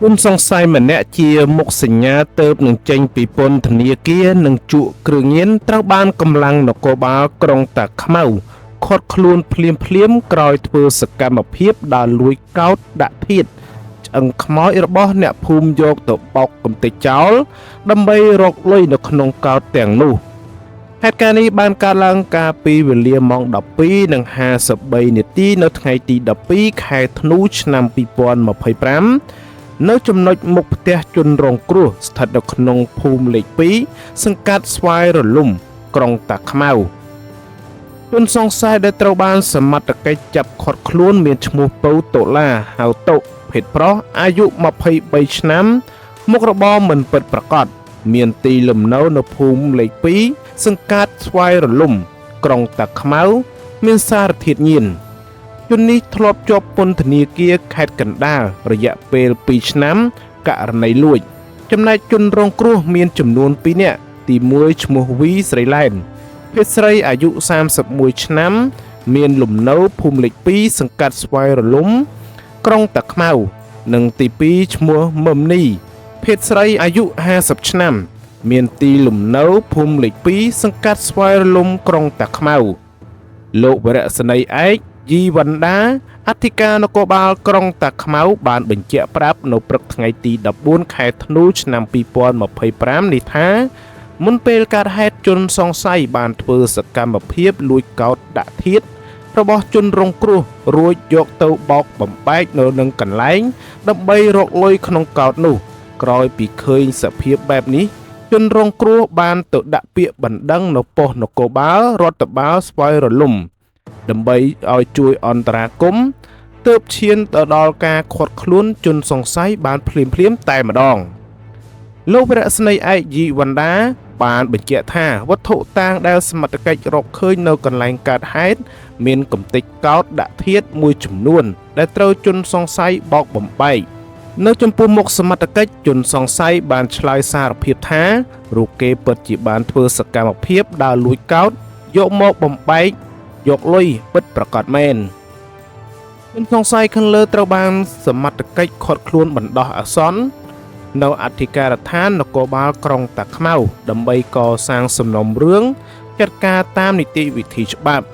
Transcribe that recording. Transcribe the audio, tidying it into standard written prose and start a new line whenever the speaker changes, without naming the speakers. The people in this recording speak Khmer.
ជនសង្ស័យម្នាក់ជាមុខសញ្ញាទៅនឹងចេញពីពន្ធនាគារនិងជក់គ្រឿងញៀនត្រូវបានកម្លាំងនគរបាលក្រុងតាខ្មៅឃាត់ខ្លួនភ្លាមក្រោយធ្វើសកម្មភាពដើរលួចកោតដាក់ធាតុឆ្អឹងខ្មោចរបស់អ្នកភូមិយកទៅបោកកំទេចចោលដើម្បីរកលុយនៅក្នុងកោតទាំងនោះហេតុការណ៍នេះបានកើតឡើងកាលពីវេលាម៉ោង 12:53 នាទីនៅថ្ងៃទី 12 ខែធ្នូឆ្នាំ 2025 នៅចំណុចមុខផ្ទះជនរងគ្រោះស្ថិតនៅក្នុងភូមិលេខ 2 សង្កាត់ស្វាយរលំក្រុងតាខ្មៅជនសង្ស័យដែលត្រូវបានសមត្ថកិច្ចចាប់ឃាត់ខ្លួនមានឈ្មោះពៅតូឡាហៅតុភេទប្រុសអាយុ 23 ឆ្នាំមុខរបរមិនពិតប្រាកដមានទីលំនៅនៅភូមិលេខ 2 សង្កាត់ស្វាយរលំក្រុងតាខ្មៅមានសារធាតុញៀនជននេះធ្លាប់ជាប់ពន្ធនាគារខេត្តកណ្ដាលរយៈពេល 2 ឆ្នាំករណីលួចចំណែកជនរងគ្រោះមានចំនួន 2 នាក់ទី1ឈ្មោះវីស្រីឡែនភេទស្រីអាយុ 31 ឆ្នាំមានលំនៅភូមិលេខ 2 សង្កាត់ស្វាយរលំក្រុងតាខ្មៅនិងទី2ឈ្មោះមឹមនីភេទស្រីអាយុ 50 ឆ្នាំមានទីលំនៅភូមិលេខ 2 សង្កាត់ស្វាយរលំក្រុងតាខ្មៅលោកវរៈសេនីយ៍ឯកយីវណ្ដាអធិការនគរបាលក្រុងតាខ្មៅបានបញ្ជាក់ប្រាប់នៅព្រឹកថ្ងៃទី 14 ខែធ្នូឆ្នាំ 2025 នេះថាមុនពេលកើតហេតុជនសង្ស័យបានធ្វើសកម្មភាពលួចកោតដាក់ធាតុរបស់ជនរងគ្រោះរួចយកទៅបោកបំបែកនៅនឹងកន្លែងដើម្បីរកលុយក្នុងកោតនោះក្រោយពីឃើញសភាពបែបនេះជនរងគ្រោះបានទៅដាក់ពាក្យបណ្ដឹងនៅប៉ុស្តិ៍នគរបាលរដ្ឋបាលស្វាយរលំដើម្បីឲ្យជួយអន្តរាគមន៍ទើបឈានទៅដល់ការឃាត់ខ្លួនជនសង្ស័យបានភ្លាមតែម្ដងលោកវរៈសេនីយ៍ឯកយីវណ្ដាបានបញ្ជាក់ថាវត្ថុតាងដែលសមត្ថកិច្ចរកឃើញនៅកន្លែងកើតហេតុមានកំទេចកោតដាក់ធាតុមួយចំនួនដែលត្រូវជនសង្ស័យបោកបំបែកនៅចំពោះមុខសមត្ថកិច្ចជនសង្ស័យបានឆ្លើយសារភាពថារូបគេពិតជាបានធ្វើសកម្មភាពដើរលួចកោតយកមកបំបែកយកលុយពិតប្រាកដមែនជនសង្ស័យខាងលើត្រូវបានសមត្ថកិច្ចឃាត់ខ្លួនបណ្ដោះអាសន្ននៅអធិការដ្ឋាននគរបាលក្រុងតាខ្មៅដើម្បីកសាងសំណុំរឿងចាត់ការតាមនីតិវិធីច្បាប់